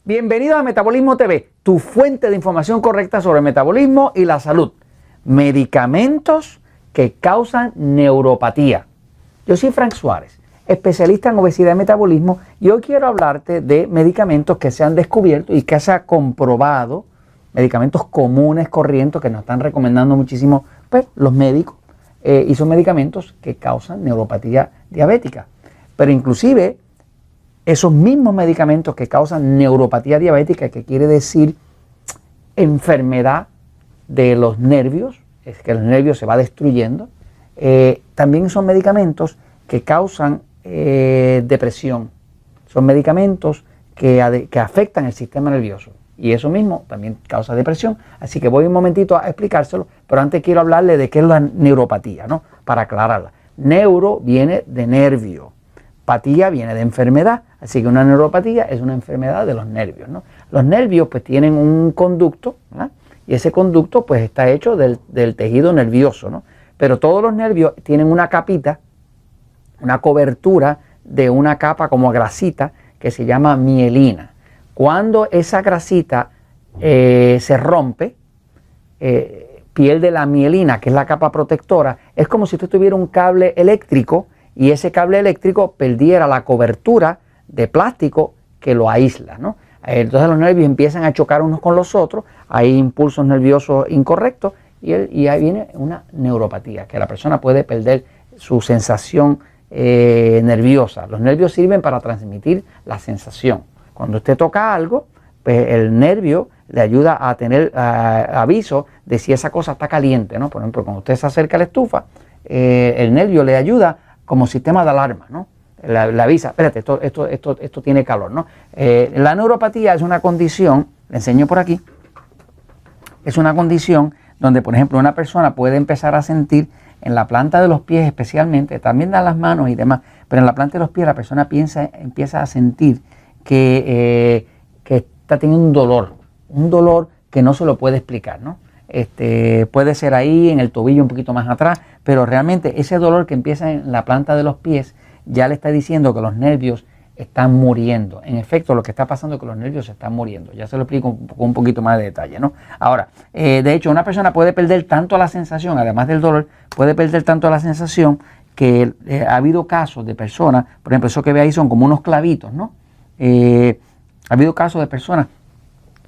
Bienvenido a Metabolismo TV, tu fuente de información correcta sobre el metabolismo y la salud. Medicamentos que causan neuropatía. Yo soy Frank Suárez, especialista en obesidad y metabolismo, y hoy quiero hablarte de medicamentos que se han descubierto y que se ha comprobado, medicamentos comunes, corrientes, que nos están recomendando muchísimo pues, los médicos, y son medicamentos que causan neuropatía diabética. Pero inclusive esos mismos medicamentos que causan neuropatía diabética, que quiere decir enfermedad de los nervios, es que el nervio se va destruyendo, también son medicamentos que causan depresión. Son medicamentos que afectan el sistema nervioso y eso mismo también causa depresión. Así que voy un momentito a explicárselo, pero antes quiero hablarle de qué es la neuropatía, ¿no? Para aclararla. Neuro viene de nervio. Patía viene de enfermedad, así que una neuropatía es una enfermedad de los nervios, ¿no? Los nervios pues tienen un conducto, ¿verdad? Y ese conducto pues está hecho del tejido nervioso, ¿no? Pero todos los nervios tienen una capita, una cobertura de una capa como grasita que se llama mielina. Cuando esa grasita se rompe, pierde la mielina, que es la capa protectora, es como si usted tuviera un cable eléctrico y ese cable eléctrico perdiera la cobertura de plástico que lo aísla, ¿no? Entonces los nervios empiezan a chocar unos con los otros, hay impulsos nerviosos incorrectos y ahí viene una neuropatía, que la persona puede perder su sensación nerviosa. Los nervios sirven para transmitir la sensación. Cuando usted toca algo, pues el nervio le ayuda a tener aviso de si esa cosa está caliente, ¿no? Por ejemplo, cuando usted se acerca a la estufa, el nervio le ayuda como sistema de alarma, ¿no? Le avisa, espérate, esto tiene calor, ¿no? La neuropatía es una condición, le enseño por aquí, es una condición donde, por ejemplo, una persona puede empezar a sentir en la planta de los pies especialmente, también de las manos y demás, pero en la planta de los pies la persona empieza a sentir que está teniendo un dolor que no se lo puede explicar, ¿no? Puede ser ahí en el tobillo un poquito más atrás, pero realmente ese dolor que empieza en la planta de los pies ya le está diciendo que los nervios están muriendo. En efecto, lo que está pasando es que los nervios se están muriendo. Ya se lo explico con un poquito más de detalle, ¿no? Ahora, de hecho, una persona puede perder tanto la sensación, además del dolor, puede perder tanto la sensación que ha habido casos de personas, por ejemplo, eso que ve ahí son como unos clavitos, ¿no? Ha habido casos de personas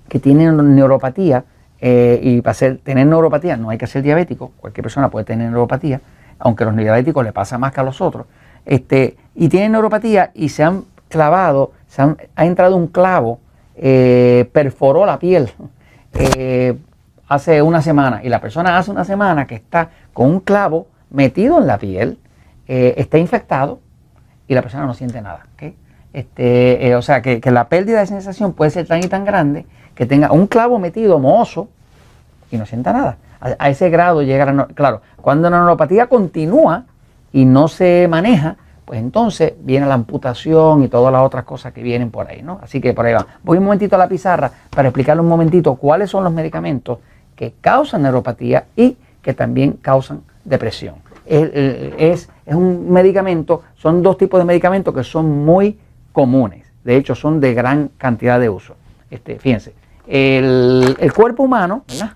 que tienen neuropatía, y para tener neuropatía no hay que ser diabético, cualquier persona puede tener neuropatía, aunque a los diabéticos le pasa más que a los otros, y tienen neuropatía y se han clavado, ha entrado un clavo, perforó la piel hace una semana, y la persona hace una semana que está con un clavo metido en la piel, está infectado y la persona no siente nada, ¿okay? O sea que la pérdida de sensación puede ser tan y tan grande que tenga un clavo metido mohoso y no sienta nada. A ese grado llega claro, cuando la neuropatía continúa y no se maneja, pues entonces viene la amputación y todas las otras cosas que vienen por ahí, ¿no? Así que por ahí va. Voy un momentito a la pizarra para explicarle un momentito cuáles son los medicamentos que causan neuropatía y que también causan depresión. Es un medicamento, son dos tipos de medicamentos que son muy comunes, de hecho son de gran cantidad de uso. Fíjense, el cuerpo humano, ¿verdad?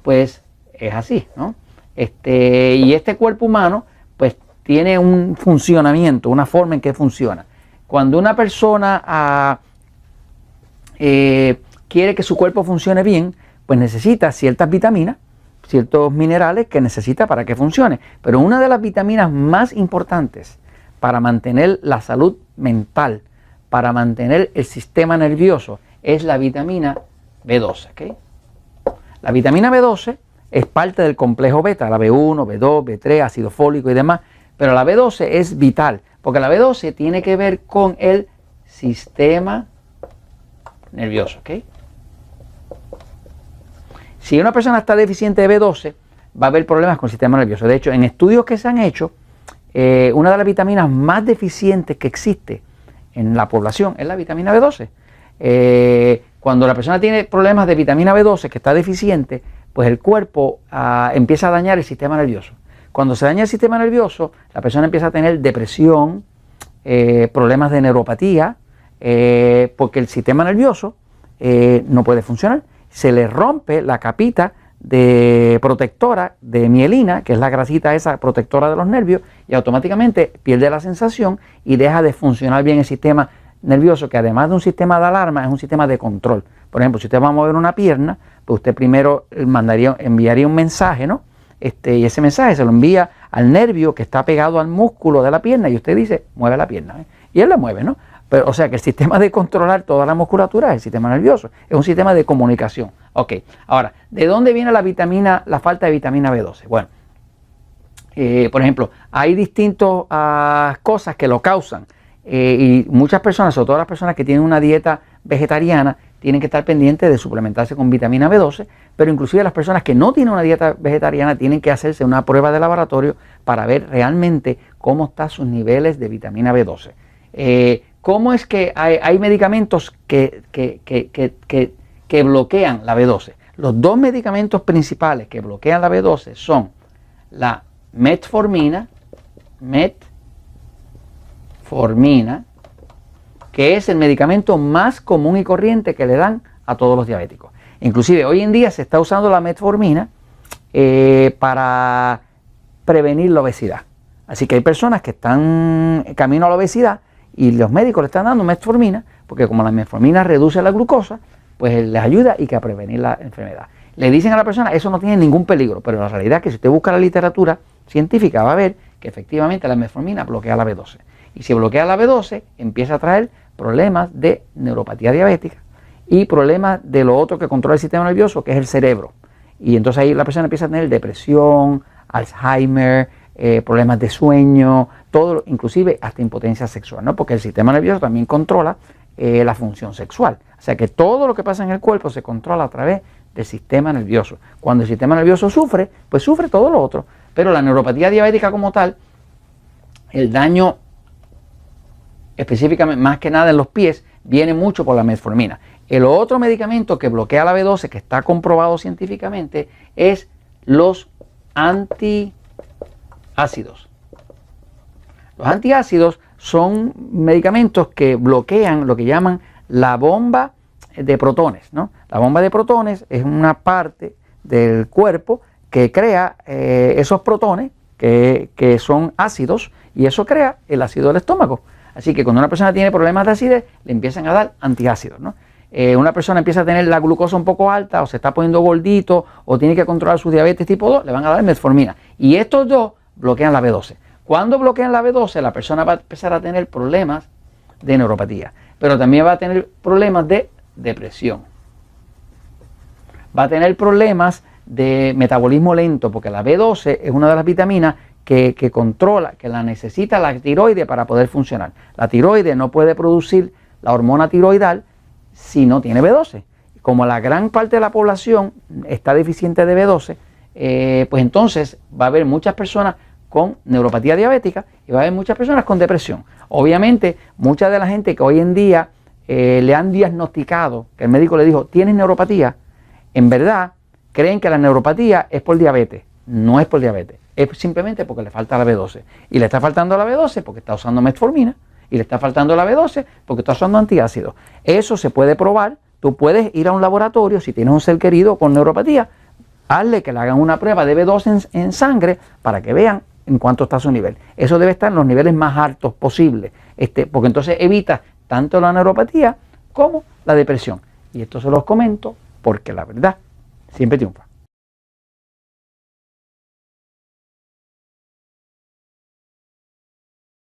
Pues es así, ¿no? Y este cuerpo humano pues tiene un funcionamiento, una forma en que funciona. Cuando una persona quiere que su cuerpo funcione bien, pues necesita ciertas vitaminas, ciertos minerales que necesita para que funcione. Pero una de las vitaminas más importantes para mantener la salud mental, para mantener el sistema nervioso, es la vitamina B12, ¿okay? La vitamina B12 es parte del complejo beta, la B1, B2, B3, ácido fólico y demás, pero la B12 es vital, porque la B12 tiene que ver con el sistema nervioso, ¿ok? Si una persona está deficiente de B12, va a haber problemas con el sistema nervioso. De hecho, en estudios que se han hecho, una de las vitaminas más deficientes que existe en la población es la vitamina B12. Cuando la persona tiene problemas de vitamina B12 que está deficiente, pues el cuerpo empieza a dañar el sistema nervioso. Cuando se daña el sistema nervioso, la persona empieza a tener depresión, problemas de neuropatía, porque el sistema nervioso no puede funcionar. Se le rompe la capita de protectora de mielina, que es la grasita esa protectora de los nervios, y automáticamente pierde la sensación y deja de funcionar bien el sistema nervioso, que además de un sistema de alarma es un sistema de control. Por ejemplo, si usted va a mover una pierna, pues usted primero enviaría un mensaje, ¿no? Y ese mensaje se lo envía al nervio que está pegado al músculo de la pierna y usted dice, mueve la pierna, ¿eh? Y él la mueve, ¿no? Pero, o sea que el sistema de controlar toda la musculatura es el sistema nervioso, es un sistema de comunicación. Ok, ahora, ¿de dónde viene la falta de vitamina B12? Bueno, por ejemplo, hay distintas cosas que lo causan y muchas personas, sobre todo las personas que tienen una dieta vegetariana, tienen que estar pendientes de suplementarse con vitamina B12, pero inclusive las personas que no tienen una dieta vegetariana tienen que hacerse una prueba de laboratorio para ver realmente cómo están sus niveles de vitamina B12. ¿Cómo es que hay medicamentos que bloquean la B12? Los dos medicamentos principales que bloquean la B12 son la metformina, que es el medicamento más común y corriente que le dan a todos los diabéticos. Inclusive hoy en día se está usando la metformina para prevenir la obesidad. Así que hay personas que están en camino a la obesidad y los médicos le están dando metformina, porque como la metformina reduce la glucosa, pues les ayuda y que a prevenir la enfermedad. Le dicen a la persona, eso no tiene ningún peligro, pero la realidad es que si usted busca la literatura científica va a ver que efectivamente la metformina bloquea la B12. Y si bloquea la B12, empieza a traer problemas de neuropatía diabética y problemas de lo otro que controla el sistema nervioso, que es el cerebro. Y entonces ahí la persona empieza a tener depresión, Alzheimer, problemas de sueño, todo, inclusive hasta impotencia sexual, ¿no? Porque el sistema nervioso también controla la función sexual. O sea que todo lo que pasa en el cuerpo se controla a través del sistema nervioso. Cuando el sistema nervioso sufre, pues sufre todo lo otro. Pero la neuropatía diabética como tal, el daño específicamente más que nada en los pies, viene mucho por la metformina. El otro medicamento que bloquea la B12, que está comprobado científicamente, es los antiácidos. Los antiácidos son medicamentos que bloquean lo que llaman la bomba de protones, ¿no? La bomba de protones es una parte del cuerpo que crea esos protones que son ácidos y eso crea el ácido del estómago. Así que cuando una persona tiene problemas de acidez, le empiezan a dar antiácidos, ¿no? Una persona empieza a tener la glucosa un poco alta o se está poniendo gordito o tiene que controlar su diabetes tipo 2, le van a dar metformina. Y estos dos bloquean la B12. Cuando bloquean la B12, la persona va a empezar a tener problemas de neuropatía, pero también va a tener problemas de depresión. Va a tener problemas de metabolismo lento, porque la B12 es una de las vitaminas que controla, que la necesita la tiroide para poder funcionar. La tiroide no puede producir la hormona tiroidal si no tiene B12. Como la gran parte de la población está deficiente de B12, pues entonces va a haber muchas personas con neuropatía diabética y va a haber muchas personas con depresión. Obviamente, mucha de la gente que hoy en día le han diagnosticado, que el médico le dijo, tienes neuropatía, en verdad creen que la neuropatía es por diabetes. No es por diabetes, es simplemente porque le falta la B12. Y le está faltando la B12 porque está usando metformina, y le está faltando la B12 porque está usando antiácidos. Eso se puede probar. Tú puedes ir a un laboratorio, si tienes un ser querido con neuropatía, hazle que le hagan una prueba de B12 en sangre para que vean en cuánto está su nivel. Eso debe estar en los niveles más altos posibles, porque entonces evita tanto la neuropatía como la depresión. Y esto se los comento porque la verdad siempre triunfa.